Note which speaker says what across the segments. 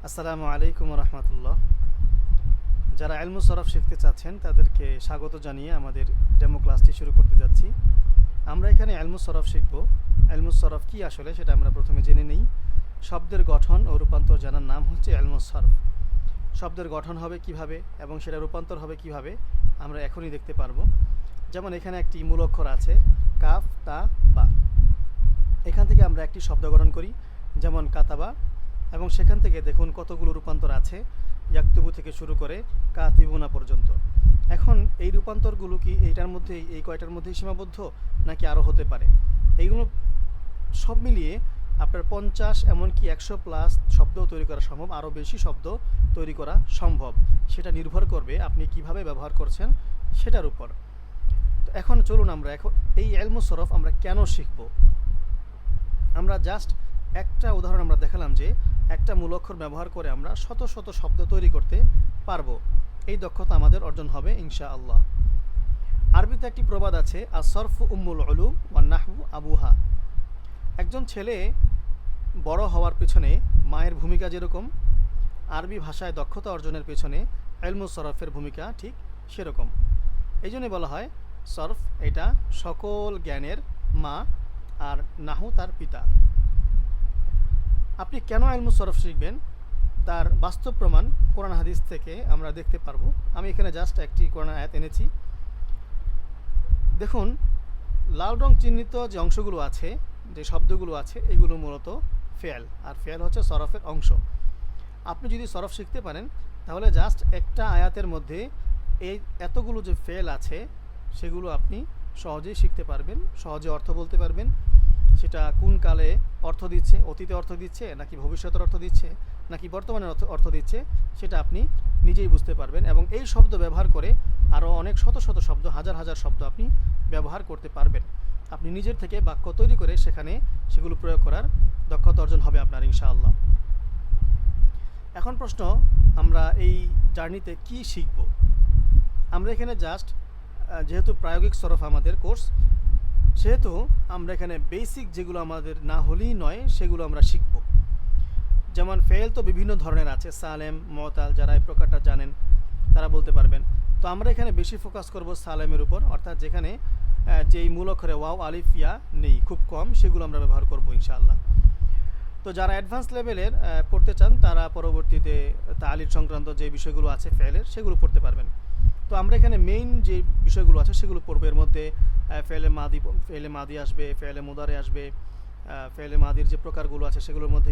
Speaker 1: আসসালামু আলাইকুম রহমতুল্লাহ। যারা ইলমুস সরফ শিখতে চাচ্ছেন তাদেরকে স্বাগত জানিয়ে আমাদের ডেমো ক্লাসটি শুরু করতে যাচ্ছি। আমরা এখানে ইলমুস সরফ শিখব। ইলমুস সরফ কি আসলে সেটা আমরা প্রথমে জেনে নিই। শব্দের গঠন ও রূপান্তর জানার নাম হচ্ছে ইলমুস সরফ। শব্দের গঠন হবে কিভাবে এবং সেটা রূপান্তর হবে কিভাবে আমরা এখনই দেখতে পারবো। যেমন এখানে একটি মূল অক্ষর আছে কাফ তা বা। এখান থেকে আমরা একটি শব্দ গঠন করি, যেমন কাতাবা, এবং সেখান থেকে দেখুন কতগুলো রূপান্তর আছে, ইয়াকতুবু থেকে শুরু করে কাতিবুনা পর্যন্ত। এখন এই রূপান্তরগুলো কি এইটার মধ্যেই, এই কয়টার মধ্যেই সীমাবদ্ধ নাকি আরও হতে পারে? এইগুলো সব মিলিয়ে আপনার 50 এমনকি 100+ শব্দ তৈরি করা সম্ভব, আরও বেশি শব্দ তৈরি করা সম্ভব। সেটা নির্ভর করবে আপনি কিভাবে ব্যবহার করছেন সেটার উপর। তো এখন চলুন আমরা এই ইলমুস সরফ আমরা কেন শিখব। আমরা জাস্ট একটা উদাহরণ আমরা দেখালাম যে একটা মূল অক্ষর ব্যবহার করে আমরা শত শত শব্দ তৈরি করতে পারবো। এই দক্ষতা আমাদের অর্জন হবে ইনশাআল্লাহ। আরবিতে একটি প্রবাদ আছে, আসরফু উম্মুল উলুম ওয়ান নাহবু আবুহা। একজন ছেলে বড় হওয়ার পেছনে মায়ের ভূমিকা যেরকম, আরবি ভাষায় দক্ষতা অর্জনের পেছনে ইলমুস সরফের ভূমিকা ঠিক সেরকম। এই জন্যই বলা হয় সরফ এটা সকল জ্ঞানের মা আর নাহু তার পিতা। আপনি কেন ইলমুস সরফ শিখবেন তার বাস্তব প্রমাণ কোরআন হাদিস থেকে আমরা দেখতে পারবো। আমি এখানে জাস্ট একটি কোরআন আয়াত এনেছি। দেখুন, লাল রং চিহ্নিত যে অংশগুলো আছে, যে শব্দগুলো আছে, এগুলো মূলত ফেল, আর ফেল হচ্ছে সরফের অংশ। আপনি যদি সরফ শিখতে পারেন তাহলে জাস্ট একটা আয়াতের মধ্যে এই এতগুলো যে ফেল আছে সেগুলো আপনি সহজেই শিখতে পারবেন, সহজে অর্থ বলতে পারবেন। সেটা কোন কালে অর্থ দিচ্ছে, অতীতে অর্থ দিচ্ছে নাকি ভবিষ্যতের অর্থ দিচ্ছে নাকি বর্তমানের অর্থ দিচ্ছে, সেটা আপনি নিজেই বুঝতে পারবেন। এবং এই শব্দ ব্যবহার করে আরও অনেক শত শত শব্দ, হাজার হাজার শব্দ আপনি ব্যবহার করতে পারবেন। আপনি নিজের থেকে বাক্য তৈরি করে সেখানে সেগুলো প্রয়োগ করার দক্ষতা অর্জন হবে আপনার ইনশাআল্লাহ। এখন প্রশ্ন, আমরা এই জার্নিতে কি শিখব? আমরা এখানে জাস্ট যেহেতু প্রায়োগিক সরফ আমাদের কোর্স, সেহেতু আমরা এখানে বেসিক যেগুলো আমাদের না হলেই নয় সেগুলো আমরা শিখব। যেমন ফেল তো বিভিন্ন ধরনের আছে, সালেম, মতাল, যারা এই প্রকারটা জানেন তারা বলতে পারবেন। তো আমরা এখানে বেশি ফোকাস করব সালেমের উপর, অর্থাৎ যেখানে যেই মূল অক্ষরে ওয়াও আলিফ ইয়া নেই, খুব কম, সেগুলো আমরা ব্যবহার করব ইনশাআল্লাহ। তো যারা অ্যাডভান্স লেভেলের পড়তে চান তারা পরবর্তীতে তালির সংক্রান্ত যে বিষয়গুলো আছে ফেলের, সেগুলো পড়তে পারবেন। তো আমরা এখানে মেইন যে বিষয়গুলো আছে সেগুলো পড়বো। এর মধ্যে ফেলে মাদি আসবে, ফেলে মুদারে আসবে, ফেলে মাদির যে প্রকারগুলো আছে সেগুলোর মধ্যে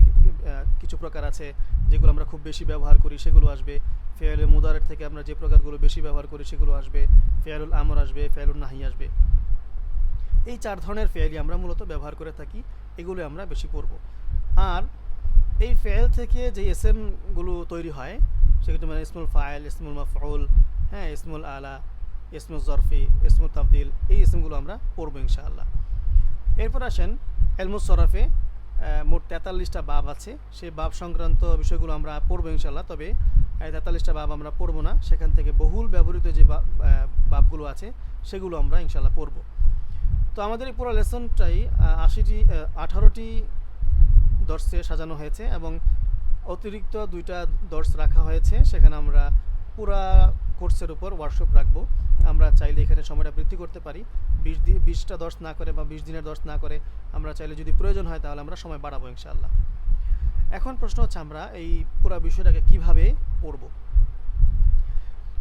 Speaker 1: কিছু প্রকার আছে যেগুলো আমরা খুব বেশি ব্যবহার করি, সেগুলো আসবে। ফেলে মুদারের থেকে আমরা যে প্রকারগুলো বেশি ব্যবহার করি সেগুলো আসবে। ফেলুল আমর আসবে, ফেলুল নাহি আসবে। এই 4 ধরনের ফেলই আমরা মূলত ব্যবহার করে থাকি, এগুলো আমরা বেশি পড়ব। আর এই ফেল থেকে যে এসএমগুলো তৈরি হয় সেগুলো মানে ইসমুল ফাইল, ইসমুল মাফউল, হ্যাঁ, ইসমুল আলা, ইসমুল জরফি, ইসমুল তাবদিল, এই ইসমগুলো আমরা পড়বো ইনশাআল্লাহ। এরপর আসেন ইলমুস সরফে মোট 43টা বাব আছে, সেই বাব সংক্রান্ত বিষয়গুলো আমরা পড়বো ইনশাআল্লাহ। তবে 43টা বাব আমরা পড়বো না, সেখান থেকে বহুল ব্যবহৃত যে বাবগুলো আছে সেগুলো আমরা ইনশাআল্লাহ পড়ব। তো আমাদের এই পুরো লেসনটাই 18টি দর্শে সাজানো হয়েছে এবং অতিরিক্ত 2টা দর্শ রাখা হয়েছে। সেখানে আমরা পুরা কোর্সের উপর ওয়ার্কশপ রাখবো। আমরা চাইলে এখানে সময়টা বৃদ্ধি করতে পারি, 20টা দর্শ না করে বা 20 দিনের দর্শ না করে আমরা চাইলে যদি প্রয়োজন হয় তাহলে আমরা সময় বাড়াবো ইনশাআল্লাহ। এখন প্রশ্ন হচ্ছে আমরা এই পুরো বিষয়টাকে কিভাবে পড়ব।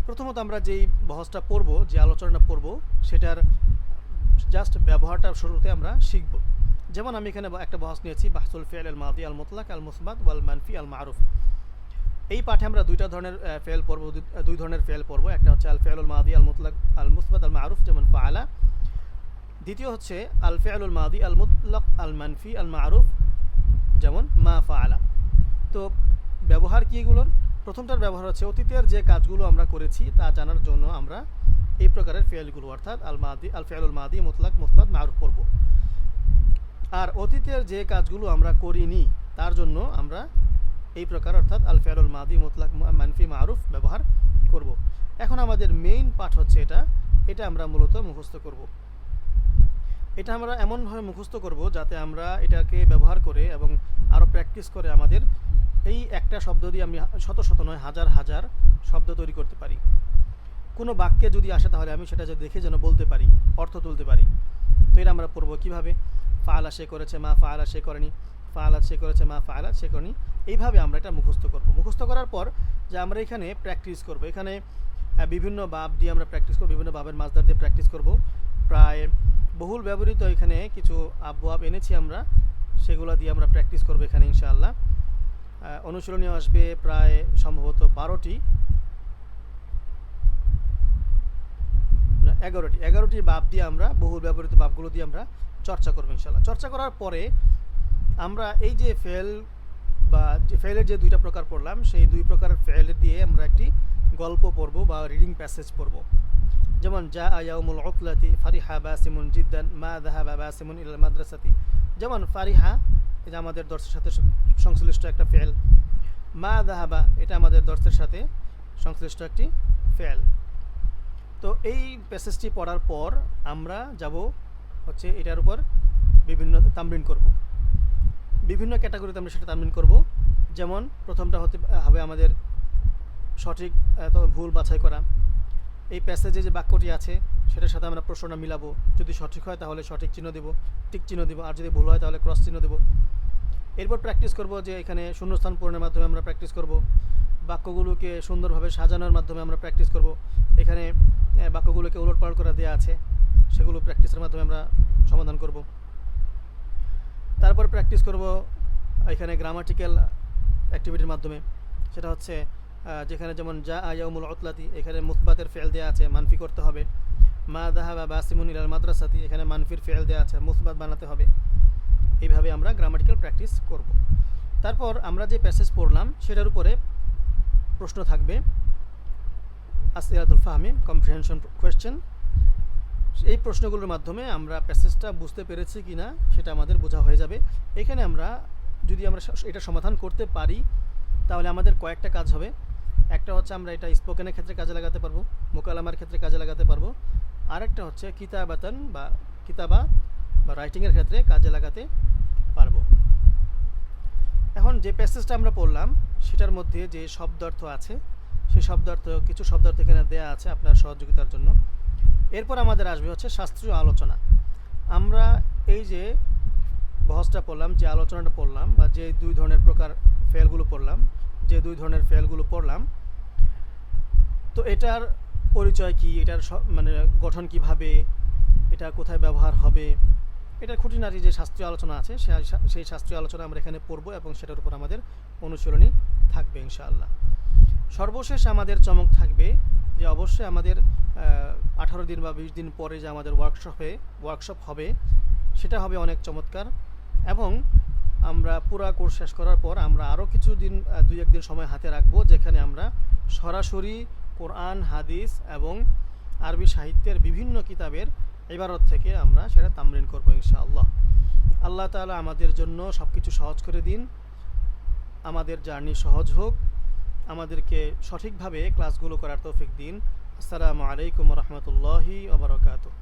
Speaker 1: প্রথমত আমরা যেই বহসটা পড়ব, যে আলোচনাটা পড়ব, সেটার জাস্ট ব্যবহারটা শুরুতে আমরা শিখব। যেমন আমি এখানে একটা বহস নিয়েছি, বাহসুল ফিআল আল মাদি আল মুতলাক আল মুসবাত ওয়াল মানফি আল মারুফ। এই পাঠে আমরা 2টা ধরনের ফেল পড়ব, 2 ধরনের ফেল পড়ব। একটা হচ্ছে আল ফিআলুল মাদি আল মুতলাক আল মুসবাত আল মারুফ, যেমন ফাআলা। দ্বিতীয় হচ্ছে আল ফিআলুল মাদি আল মুতলাক আল মানফি আল মারুফ, যেমন মা ফাআলা। তো ব্যবহার কি এগুলোর? প্রথমটার ব্যবহার হচ্ছে অতীতের যে কাজগুলো আমরা করেছি তা জানার জন্য আমরা এই প্রকারের ফেলগুলো অর্থাৎ আল ফিআলুল মাদি মুতলাক মুসবাত মারুফ পড়ব। আর অতীতের যে কাজগুলো আমরা করিনি তার জন্য আমরা এই প্রকার অর্থাৎ আল ফিআলুল মাদি মুতলাক মানফি মারুফ ব্যবহার করব। এখন আমাদের মেইন পাঠ হচ্ছে এটা আমরা মূলত মুখস্থ করব। এটা আমরা এমনভাবে মুখস্থ করব যাতে আমরা এটাকে ব্যবহার করে এবং আরও প্র্যাকটিস করে আমাদের এই একটা শব্দ দিয়ে আমি শত শত নয় হাজার হাজার শব্দ তৈরি করতে পারি। কোনো বাক্যে যদি আসে তাহলে আমি সেটা যদি দেখে যেন বলতে পারি, অর্থ তুলতে পারি। তো এটা আমরা পড়বো কীভাবে? ফাআলা সে করেছে, মা ফাআলা সে করেনি, ফাআলাত সে করেছে, মা ফাআলাত সে করেনি। এইভাবে আমরা এটা মুখস্থ করব। মুখস্থ করার পর যে আমরা এখানে প্র্যাকটিস করব, এখানে বিভিন্ন বাব দিয়ে আমরা প্র্যাকটিস করব, বিভিন্ন বাবের মাসদার দিয়ে প্র্যাকটিস করব। প্রায় বহুল ব্যবহৃত এখানে কিছু আবওয়াব এনেছি আমরা, সেগুলো দিয়ে আমরা প্র্যাকটিস করব এখানে ইনশাআল্লাহ। অনুশীলনীয় আসবে প্রায় সম্ভবত 12টি, 11টি বাব দিয়ে আমরা বহুল ব্যবহৃত বাবগুলো দিয়ে আমরা চর্চা করবো ইনশাআল্লাহ। চর্চা করার পরে আমরা এই যে ফেল বা যে ফেলের যে দুইটা প্রকার পড়লাম, সেই দুই প্রকারের ফেল দিয়ে আমরা একটি গল্প পড়ব বা রিডিং প্যাসেজ পড়ব। যেমন জা ইয়াউমুল উতলাতি ফারিহা বাসিমুন জিদ্দান মা যাহাবা বাসিমুন ইলাল মাদ্রাসাতি। যেমন ফারিহা এটা আমাদের দর্শের সাথে সংশ্লিষ্ট একটা ফেল, মা যাহাবা এটা আমাদের দর্শের সাথে সংশ্লিষ্ট একটি ফেল। তো এই প্যাসেজটি পড়ার পর আমরা যাব হচ্ছে এটার উপর বিভিন্ন তামরিন করব, বিভিন্ন ক্যাটাগরিতে আমরা সেটা তামরিন করব। যেমন প্রথমটা হবে আমাদের সঠিক ভুল বাছাই করা। এই প্যাসেজে যে বাক্যটি আছে সেটার সাথে আমরা প্রশ্নটা মিলাবো, যদি সঠিক হয় তাহলে সঠিক চিহ্ন দেব, টিক চিহ্ন দেব, আর যদি ভুল হয় তাহলে ক্রস চিহ্ন দেব। এরপর প্র্যাকটিস করব যে এখানে শূন্যস্থান পূরণের মাধ্যমে আমরা প্র্যাকটিস করব, বাক্যগুলোকে সুন্দরভাবে সাজানোর মাধ্যমে আমরা প্র্যাকটিস করব। এখানে বাক্যগুলোকে উলটপালট করা দেওয়া আছে, সেগুলো প্র্যাকটিসের মাধ্যমে আমরা সমাধান করব। তারপর প্র্যাকটিস করব এখানে গ্রামাটিক্যাল অ্যাক্টিভিটির মাধ্যমে। সেটা হচ্ছে যেখানে যেমন জা ইয়াউমুল উতলাতি, এখানে মুসবাতের ফেল দেওয়া আছে, মানফি করতে হবে। মা যাহাবা বাসিমুন ইলাল মাদ্রাসাতি, এখানে মানফির ফেল দেওয়া আছে, মুসবাত বানাতে হবে। এইভাবে আমরা গ্রামাটিক্যাল প্র্যাকটিস করব। তারপর আমরা যে প্যাসেজ পড়লাম সেটার উপরে প্রশ্ন থাকবে, আসইলাতুল ফাহমি, কম্প্রিহেনশন কোয়েশ্চেন। এই প্রশ্নগুলোর মাধ্যমে আমরা প্যাসেজটা বুঝতে পেরেছি কি না সেটা আমাদের বোঝা হয়ে যাবে। এখানে আমরা যদি আমরা এটা সমাধান করতে পারি তাহলে আমাদের কয়েকটা কাজ হবে। একটা হচ্ছে আমরা এটা স্পোকেনের ক্ষেত্রে কাজে লাগাতে পারবো, মোকালামার ক্ষেত্রে কাজে লাগাতে পারবো। আরেকটা হচ্ছে কিতাবাতান বা কিতাবা বা রাইটিংয়ের ক্ষেত্রে কাজে লাগাতে পারবো। এখন যে প্যাসেজটা আমরা পড়লাম সেটার মধ্যে যে শব্দার্থ আছে, সেই শব্দার্থ কিছু শব্দার্থ এখানে দেয়া আছে আপনার সহযোগিতার জন্য। এরপর আমাদের আসবে হচ্ছে শাস্ত্রীয় আলোচনা। আমরা এই যে বহসটা পড়লাম, যে আলোচনাটা পড়লাম, বা যে দুই ধরনের প্রকার ফেলগুলো পড়লাম, তো এটার পরিচয় কি, এটার মানে গঠন কিভাবে, এটা কোথায় ব্যবহার হবে, এটার খুঁটিনাটি যে শাস্ত্রীয় আলোচনা আছে সেই শাস্ত্রীয় আলোচনা আমরা এখানে পড়ব এবং সেটার উপর আমাদের অনুশীলনী থাকবে ইনশাআল্লাহ। সর্বশেষ আমাদের চমক থাকবে যে অবশ্যই আমাদের 18 দিন বা 20 দিন পরে যে আমাদের ওয়ার্কশপ হবে সেটা হবে অনেক চমৎকার। এবং আমরা পুরা কোর্স শেষ করার পর আমরা আরও কিছু দিন 2-1 দিন সময় হাতে রাখবো, যেখানে আমরা সরাসরি কোরআন, হাদিস এবং আরবি সাহিত্যের বিভিন্ন কিতাবের ইবারত থেকে আমরা সেটা তামরিন করবো ইনশাআল্লাহ। আল্লাহ তাআলা আমাদের জন্য সব কিছু সহজ করে দিন, আমাদের জার্নি সহজ হোক, আমাদেরকে সঠিকভাবে ক্লাসগুলো করার তৌফিক দিন। আসসালামু আলাইকুম ওয়া রাহমাতুল্লাহি ওয়া বারাকাতুহু।